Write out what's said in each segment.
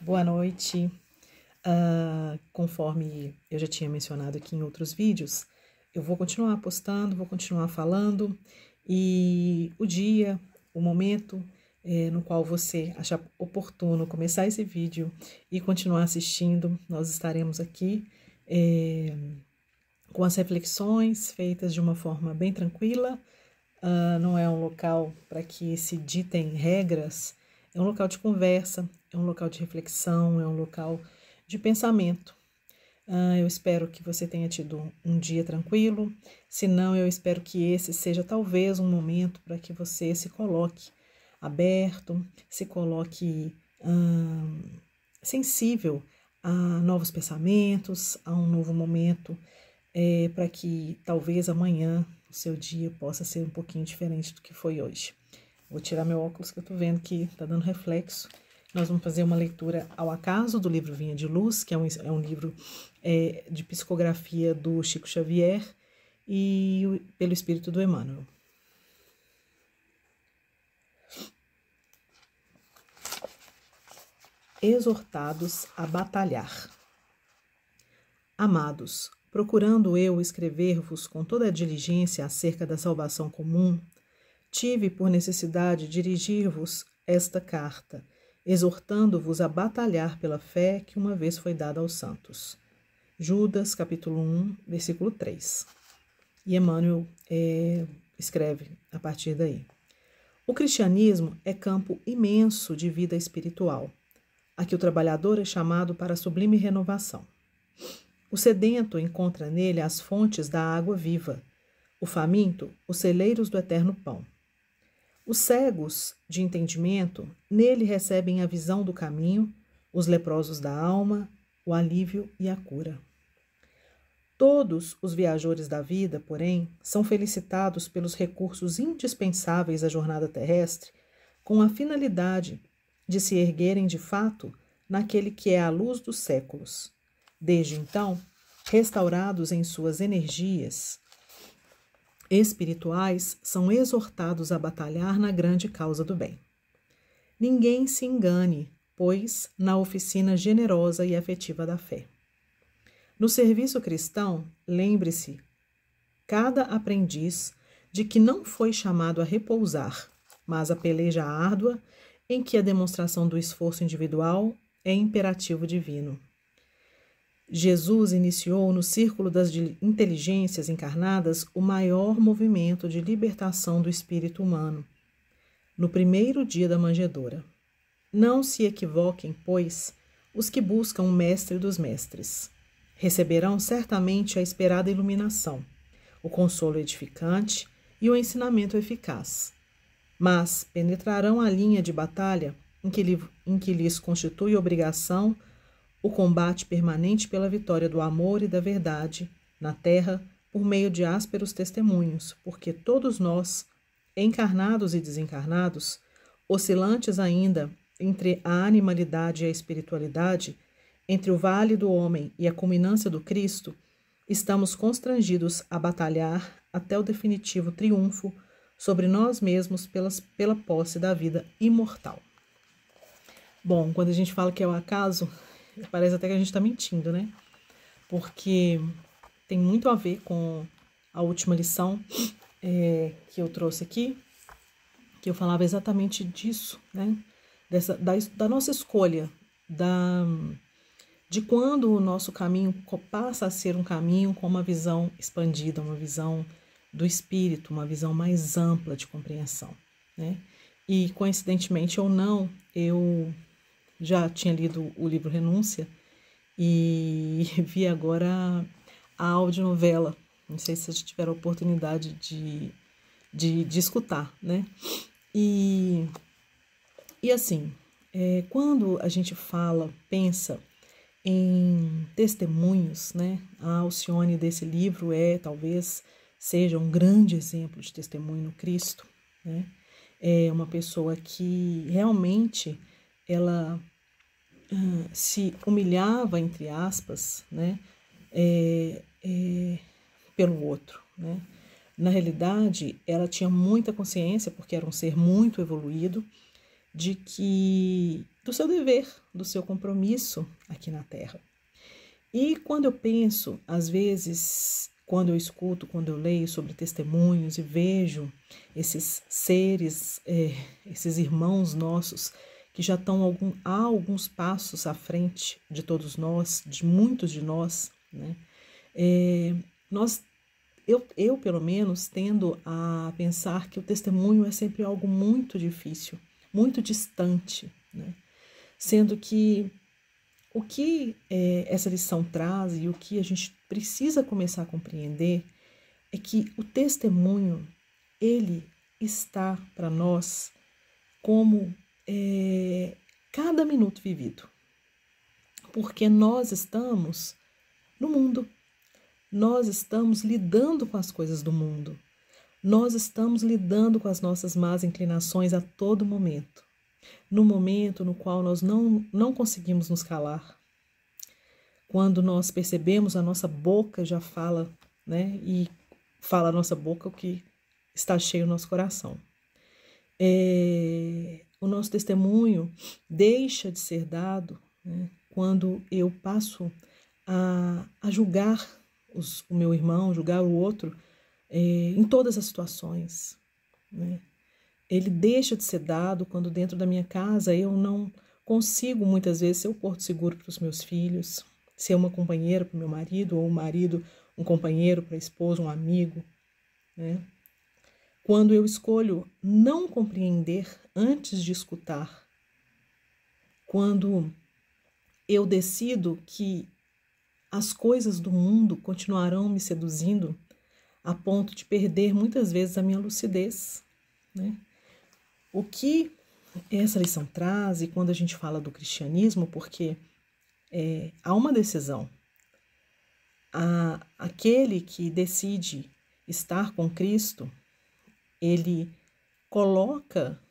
Boa noite. Conforme eu já tinha mencionado aqui em outros vídeos, eu vou continuar postando, vou continuar falando, e o dia, o momento no qual você achar oportuno começar esse vídeo e continuar assistindo, nós estaremos aqui com as reflexões feitas de uma forma bem tranquila. Não é um local para que se ditem regras, é um local de conversa, é um local de reflexão, é um local de pensamento. Eu espero que você tenha tido um dia tranquilo, se não, eu espero que esse seja talvez um momento para que você se coloque aberto, se coloque sensível a novos pensamentos, a um novo momento, para que talvez amanhã o seu dia possa ser um pouquinho diferente do que foi hoje. Vou tirar meu óculos que eu tô vendo que tá dando reflexo. Nós vamos fazer uma leitura ao acaso do livro Vinha de Luz, que é um livro de psicografia do Chico Xavier e pelo Espírito do Emmanuel. Exortados a batalhar. Amados, procurando eu escrever-vos com toda a diligência acerca da salvação comum, tive por necessidade dirigir-vos esta carta, exortando-vos a batalhar pela fé que uma vez foi dada aos santos. Judas, capítulo 1, versículo 3. E Emmanuel escreve a partir daí. O cristianismo é campo imenso de vida espiritual, a que o trabalhador é chamado para a sublime renovação. O sedento encontra nele as fontes da água viva, o faminto, os celeiros do eterno pão. Os cegos de entendimento nele recebem a visão do caminho, os leprosos da alma, o alívio e a cura. Todos os viajores da vida, porém, são felicitados pelos recursos indispensáveis à jornada terrestre, com a finalidade de se erguerem de fato naquele que é a luz dos séculos. Desde então, restaurados em suas energias espirituais, são exortados a batalhar na grande causa do bem. Ninguém se engane, pois, na oficina generosa e afetiva da fé. No serviço cristão, lembre-se, cada aprendiz, de que não foi chamado a repousar, mas a peleja árdua, em que a demonstração do esforço individual é imperativo divino. Jesus iniciou no círculo das inteligências encarnadas o maior movimento de libertação do espírito humano, no primeiro dia da manjedoura. Não se equivoquem, pois, os que buscam o mestre dos mestres. Receberão certamente a esperada iluminação, o consolo edificante e o ensinamento eficaz. Mas penetrarão a linha de batalha em que lhes constitui obrigação o combate permanente pela vitória do amor e da verdade na terra por meio de ásperos testemunhos, porque todos nós, encarnados e desencarnados, oscilantes ainda entre a animalidade e a espiritualidade, entre o vale do homem e a culminância do Cristo, estamos constrangidos a batalhar até o definitivo triunfo sobre nós mesmos pela posse da vida imortal. Bom, quando a gente fala que é o acaso, parece até que a gente está mentindo, né? Porque tem muito a ver com a última lição que eu trouxe aqui, que eu falava exatamente disso, né? Da nossa escolha, de quando o nosso caminho passa a ser um caminho com uma visão expandida, uma visão do espírito, uma visão mais ampla de compreensão, né? E, coincidentemente ou não, eu já tinha lido o livro Renúncia e vi agora a audionovela. Não sei se vocês tiveram a oportunidade de escutar, né? E assim, quando a gente pensa em testemunhos, né? A Alcione desse livro talvez seja um grande exemplo de testemunho no Cristo, né? É uma pessoa que realmente ela se humilhava, entre aspas, né, pelo outro, né? Na realidade, ela tinha muita consciência, porque era um ser muito evoluído, de que do seu dever, do seu compromisso aqui na Terra. E quando eu penso, às vezes, quando eu escuto, quando eu leio sobre testemunhos e vejo esses seres, esses irmãos nossos que já estão há alguns passos à frente de todos nós, de muitos de nós, né? Eu, pelo menos, tendo a pensar que o testemunho é sempre algo muito difícil, muito distante, né? Sendo que o que essa lição traz e o que a gente precisa começar a compreender é que o testemunho, ele está para nós como cada minuto vivido. Porque nós estamos no mundo, nós estamos lidando com as coisas do mundo, nós estamos lidando com as nossas más inclinações a todo momento. No momento no qual nós não conseguimos nos calar, quando nós percebemos a nossa boca já fala, né? E fala a nossa boca o que está cheio no nosso coração. O nosso testemunho deixa de ser dado, né, quando eu passo a julgar o meu irmão, julgar o outro em todas as situações, né? Ele deixa de ser dado quando dentro da minha casa eu não consigo muitas vezes ser o porto seguro para os meus filhos, ser uma companheira para o meu marido, ou o marido um companheiro para a esposa, um amigo, né? Quando eu escolho não compreender antes de escutar, quando eu decido que as coisas do mundo continuarão me seduzindo a ponto de perder muitas vezes a minha lucidez, né? O que essa lição traz, e quando a gente fala do cristianismo, porque há uma decisão. Aquele que decide estar com Cristo, ele coloca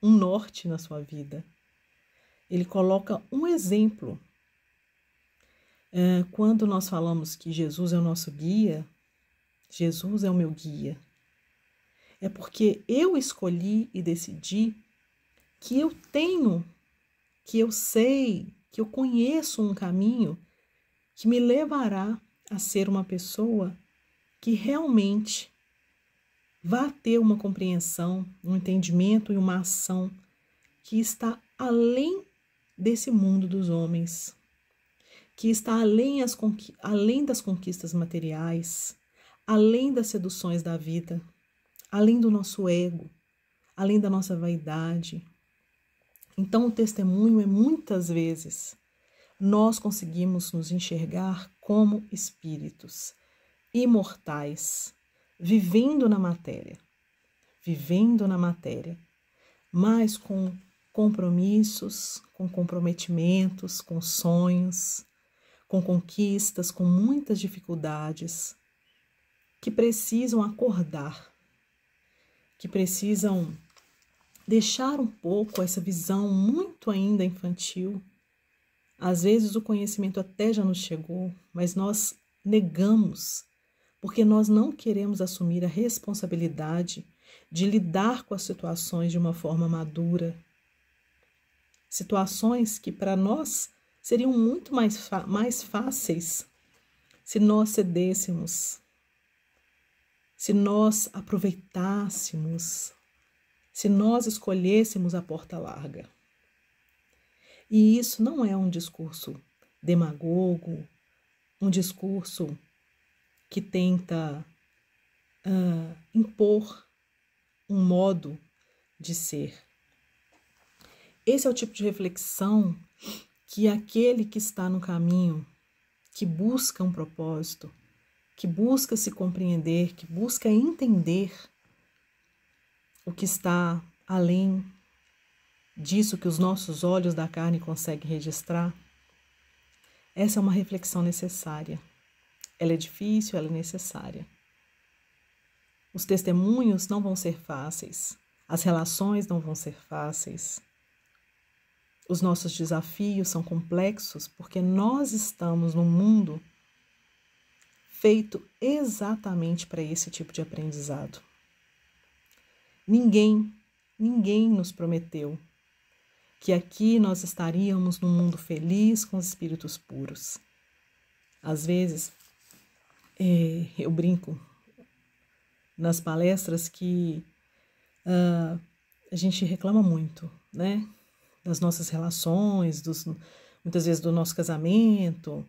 um norte na sua vida. Ele coloca um exemplo. Quando nós falamos que Jesus é o nosso guia, Jesus é o meu guia, é porque eu escolhi e decidi que eu tenho, que eu sei, que eu conheço um caminho que me levará a ser uma pessoa que realmente vá ter uma compreensão, um entendimento e uma ação que está além desse mundo dos homens, que está além das conquistas materiais, além das seduções da vida, além do nosso ego, além da nossa vaidade. Então, o testemunho é muitas vezes nós conseguimos nos enxergar como espíritos imortais, vivendo na matéria, mas com compromissos, com comprometimentos, com sonhos, com conquistas, com muitas dificuldades, que precisam acordar, que precisam deixar um pouco essa visão muito ainda infantil. Às vezes o conhecimento até já nos chegou, mas nós negamos, porque nós não queremos assumir a responsabilidade de lidar com as situações de uma forma madura. Situações que para nós seriam muito mais fáceis se nós cedêssemos, se nós aproveitássemos, se nós escolhêssemos a porta larga. E isso não é um discurso demagogo, um discurso que tenta impor um modo de ser. Esse é o tipo de reflexão que aquele que está no caminho, que busca um propósito, que busca se compreender, que busca entender o que está além disso que os nossos olhos da carne conseguem registrar, essa é uma reflexão necessária. Ela é difícil, ela é necessária. Os testemunhos não vão ser fáceis, as relações não vão ser fáceis. Os nossos desafios são complexos porque nós estamos num mundo feito exatamente para esse tipo de aprendizado. Ninguém nos prometeu que aqui nós estaríamos num mundo feliz com os espíritos puros. Às vezes, eu brinco nas palestras que a gente reclama muito, né? Das nossas relações, muitas vezes do nosso casamento,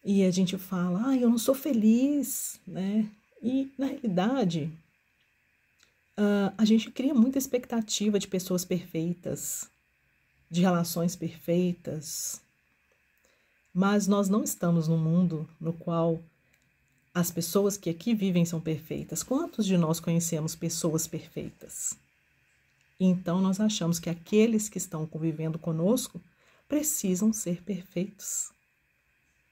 e a gente fala, eu não sou feliz, né? E, na realidade, a gente cria muita expectativa de pessoas perfeitas, de relações perfeitas, mas nós não estamos num mundo no qual as pessoas que aqui vivem são perfeitas. Quantos de nós conhecemos pessoas perfeitas? Então nós achamos que aqueles que estão convivendo conosco precisam ser perfeitos,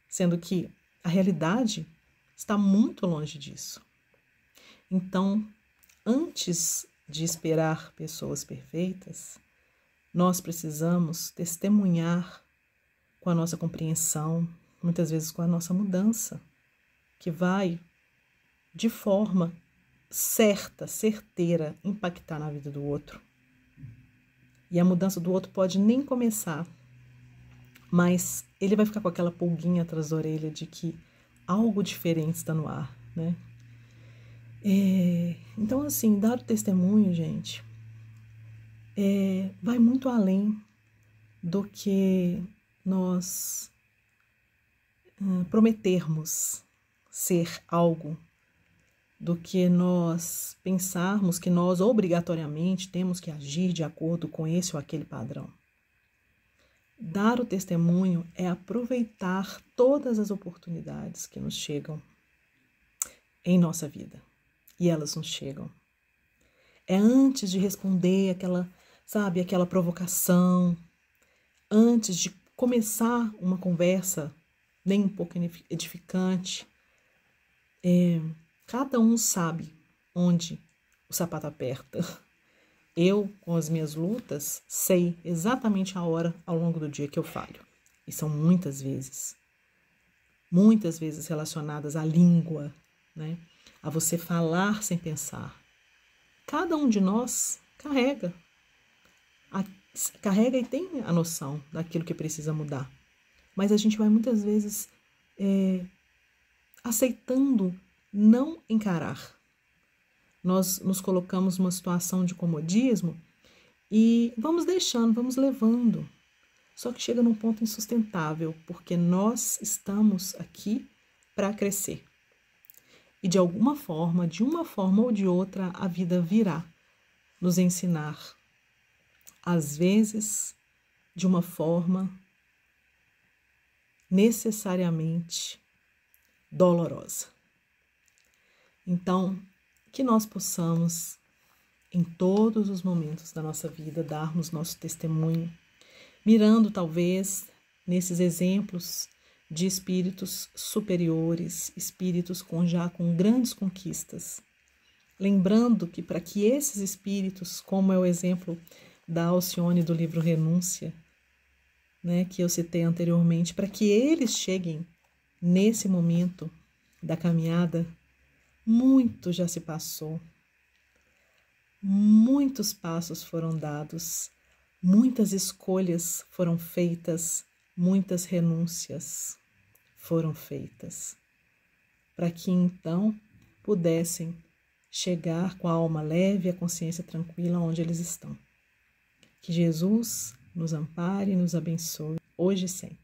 sendo que a realidade está muito longe disso. Então, antes de esperar pessoas perfeitas, nós precisamos testemunhar com a nossa compreensão, muitas vezes com a nossa mudança, que vai, de forma certa, certeira, impactar na vida do outro. E a mudança do outro pode nem começar, mas ele vai ficar com aquela pulguinha atrás da orelha de que algo diferente está no ar, né? Então, assim, dar o testemunho, gente, vai muito além do que nós prometermos ser algo, do que nós pensarmos que nós obrigatoriamente temos que agir de acordo com esse ou aquele padrão. Dar o testemunho é aproveitar todas as oportunidades que nos chegam em nossa vida. E elas nos chegam. É antes de responder aquela provocação, antes de começar uma conversa nem um pouco edificante. Cada um sabe onde o sapato aperta. Eu, com as minhas lutas, sei exatamente a hora ao longo do dia que eu falho. E são muitas vezes relacionadas à língua, né? A você falar sem pensar. Cada um de nós carrega e tem a noção daquilo que precisa mudar. Mas a gente vai muitas vezes aceitando não encarar. Nós nos colocamos numa situação de comodismo e vamos deixando, vamos levando. Só que chega num ponto insustentável, porque nós estamos aqui para crescer. E de alguma forma, de uma forma ou de outra, a vida virá nos ensinar. Às vezes, de uma forma necessariamente dolorosa. Então, que nós possamos, em todos os momentos da nossa vida, darmos nosso testemunho, mirando talvez nesses exemplos de espíritos superiores, espíritos já com grandes conquistas. Lembrando que para que esses espíritos, como é o exemplo da Alcione do livro Renúncia, né, que eu citei anteriormente, para que eles cheguem nesse momento da caminhada, muito já se passou, muitos passos foram dados, muitas escolhas foram feitas, muitas renúncias foram feitas, para que então pudessem chegar com a alma leve e a consciência tranquila onde eles estão. Que Jesus nos ampare e nos abençoe, hoje e sempre.